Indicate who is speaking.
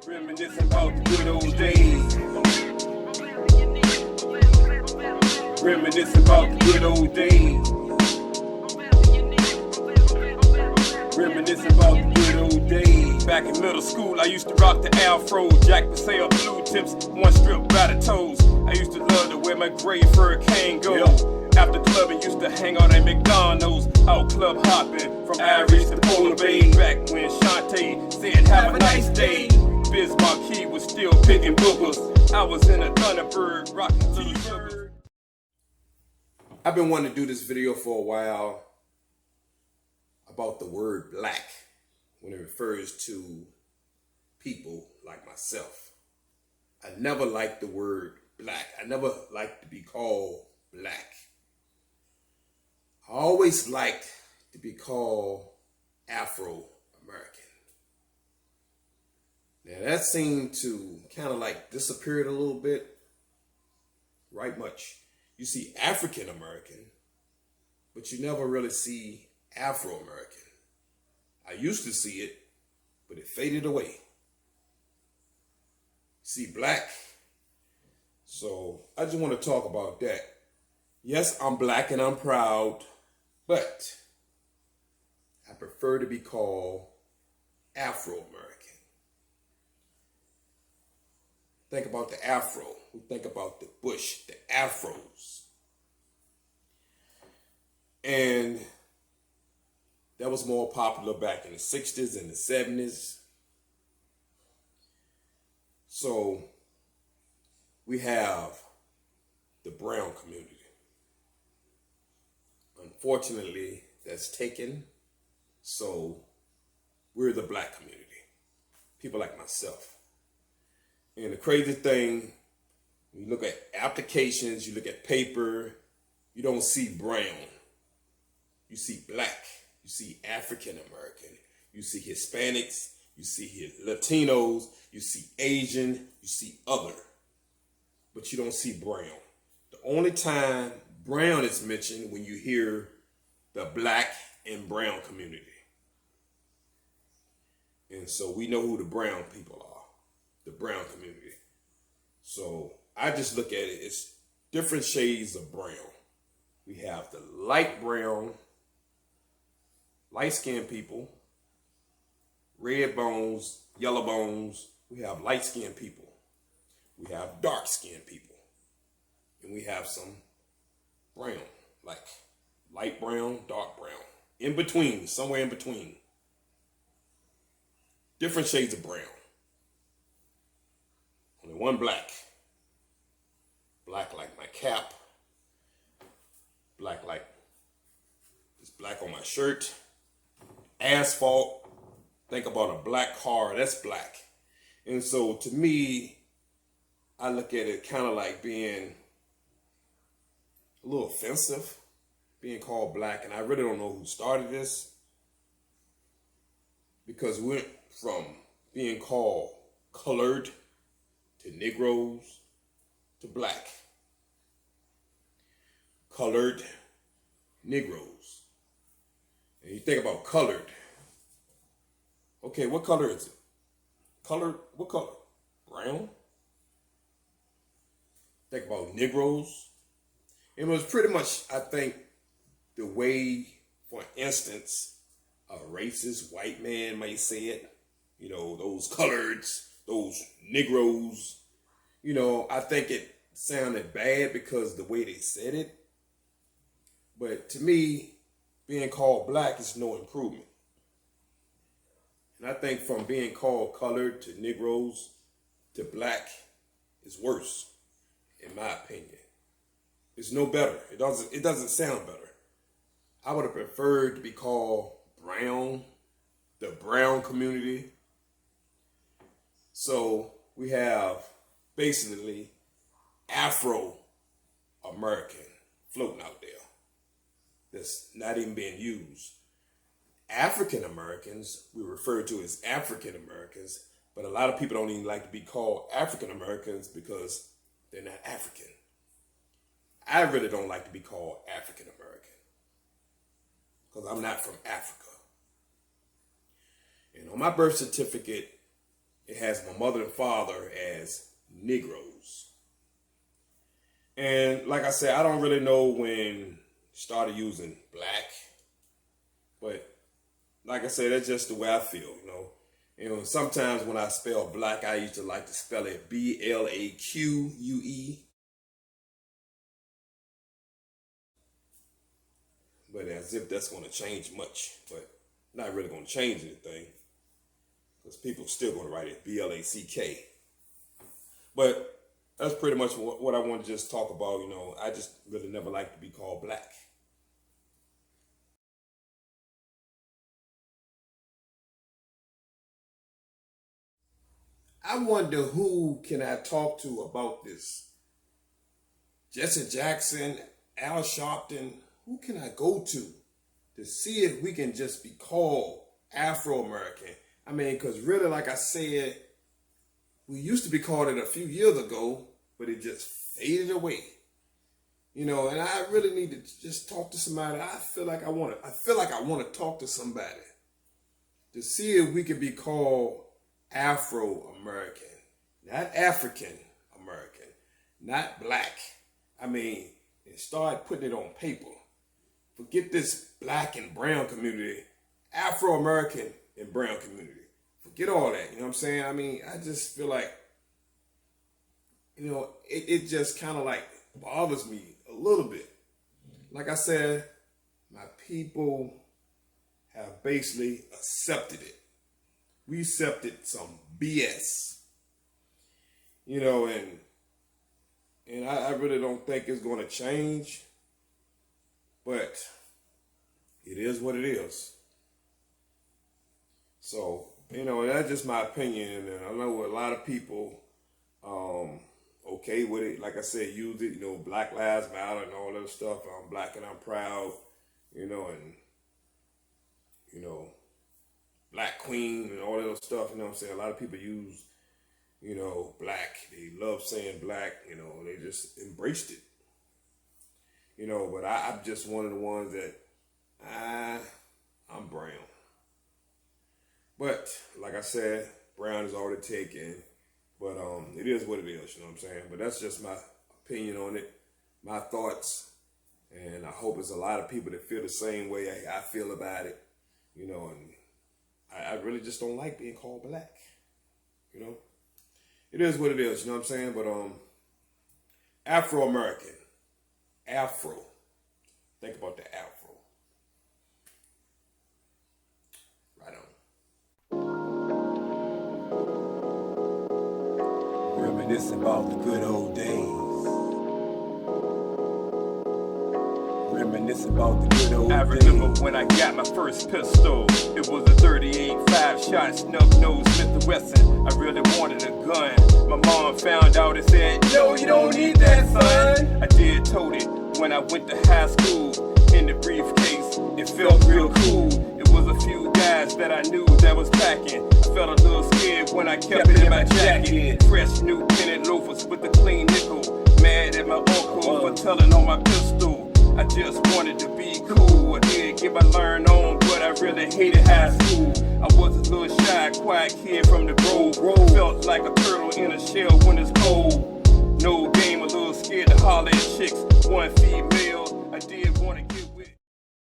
Speaker 1: Reminiscing about the good old days. Reminiscing about the good old days. Reminiscing about the good old days. Back in middle school, I used to rock the afro, Jack Paseo blue tips, one strip by the toes. I used to love to wear my gray fur Kango. After clubbing, used to hang out at McDonald's, out club hopping from Irish to Polar Bay. Back when Shantae said, "Have a nice day," Biz Marquis was still picking boogers. I was in a Thunderbird, rocking Little Sugar.
Speaker 2: I've been wanting to do this video for a while about the word black when it refers to people like myself. I never liked the word black. I never liked to be called black. I always liked to be called Afro-American. Now that seemed to kind of like disappeared a little bit, right much. You see African-American, but you never really see Afro-American. I used to see it, but it faded away. See black. So I just want to talk about that. Yes, I'm black and I'm proud, but I prefer to be called Afro-American. Think about the Afro. We think about the bush, the Afros. And that was more popular back in the 60s and the 70s. So we have the brown community. Unfortunately, that's taken. So we're the black community. People like myself. And the crazy thing, when you look at applications, you look at paper, you don't see brown. You see black. You see African American. You see Hispanics. You see Latinos. You see Asian. You see other. But you don't see brown. The only time brown is mentioned when you hear the black and brown community. And so we know who the brown people are, the brown community. So I just look at it as different shades of brown. We have the light brown, light-skinned people, red bones, yellow bones. We have light-skinned people. We have dark-skinned people. And we have some brown, like light brown, dark brown. In between, somewhere in between. Different shades of brown. Only one black. Black like my cap. Black like this black on my shirt. Asphalt. Think about a black car, that's black. And so to me, I look at it kind of like being a little offensive, being called black. And I really don't know who started this, because we went from being called colored to Negroes to black. Colored, Negroes. And you think about colored. Okay, what color is it? Colored, what color? Brown? Think about Negroes. It was pretty much, I think, the way, for instance, a racist white man might say it. You know, those coloreds, those Negroes. You know, I think it sounded bad because the way they said it. But to me, being called black is no improvement. And I think from being called colored to Negroes to black is worse, in my opinion. It's no better. It doesn't sound better. I would have preferred to be called brown, the brown community. So we have basically Afro-American floating out there that's not even being used. African Americans, we refer to as African Americans, but a lot of people don't even like to be called African Americans because they're not African. I really don't like to be called African American because I'm not from Africa. And on my birth certificate, it has my mother and father as Negroes. And like I said, I don't really know when started using black, but like I said, that's just the way I feel, you know. And sometimes when I spell black, I used to like to spell it BLAQUE. But as if that's going to change much, but not really going to change anything, because people are still going to write it BLACK. But that's pretty much what I want to just talk about. You know, I just really never liked to be called black. I wonder who can I talk to about this? Jesse Jackson, Al Sharpton, who can I go to see if we can just be called Afro-American? I mean, because really, like I said, we used to be called it a few years ago, but it just faded away. You know, and I really need to just talk to somebody. I feel like I want to talk to somebody to see if we can be called Afro-American, not African-American, not black. I mean, and start putting it on paper. Forget this black and brown community, Afro-American and brown community. Forget all that, you know what I'm saying? I mean, I just feel like, you know, it just kind of like bothers me a little bit. Like I said, my people have basically accepted it. We accepted some BS, you know, and I really don't think it's going to change, but it is what it is. So, you know, that's just my opinion, and I know a lot of people okay with it. Like I said, use it, you know, Black Lives Matter and all that stuff. I'm black and I'm proud, you know, and, you know, Black Queen and all that other stuff, you know what I'm saying? A lot of people use, you know, black. They love saying black, you know, they just embraced it. You know, but I'm just one of the ones that I'm brown. But like I said, brown is already taken. But it is what it is, you know what I'm saying? But that's just my opinion on it, my thoughts. And I hope it's a lot of people that feel the same way I feel about it, you know, and I really just don't like being called black, you know. It is what it is, you know what I'm saying? But Afro-American, Afro. Think about the Afro. Right on.
Speaker 1: Reminisce about the good old days. Reminisce about the good old days. I remember when I got my first pistol. It was a 38 5-shot snub-nosed Smith & Wesson. I really wanted a gun. My mom found out and said, "No, you don't need that, son." I did tote it when I went to high school. In the briefcase, it felt real cool. It was a few guys that I knew that was packing. I felt a little scared when I kept it in my jacket. Fresh new pennant loafers with a clean nickel. Mad at my uncle for telling on my pistol. I just wanted to be cool. I did get my learn on, but I really hated high school. I was a little shy, quiet kid from the Grove. Felt like a turtle in a shell when it's cold. No game, a little scared to holler at chicks. One female, I did want to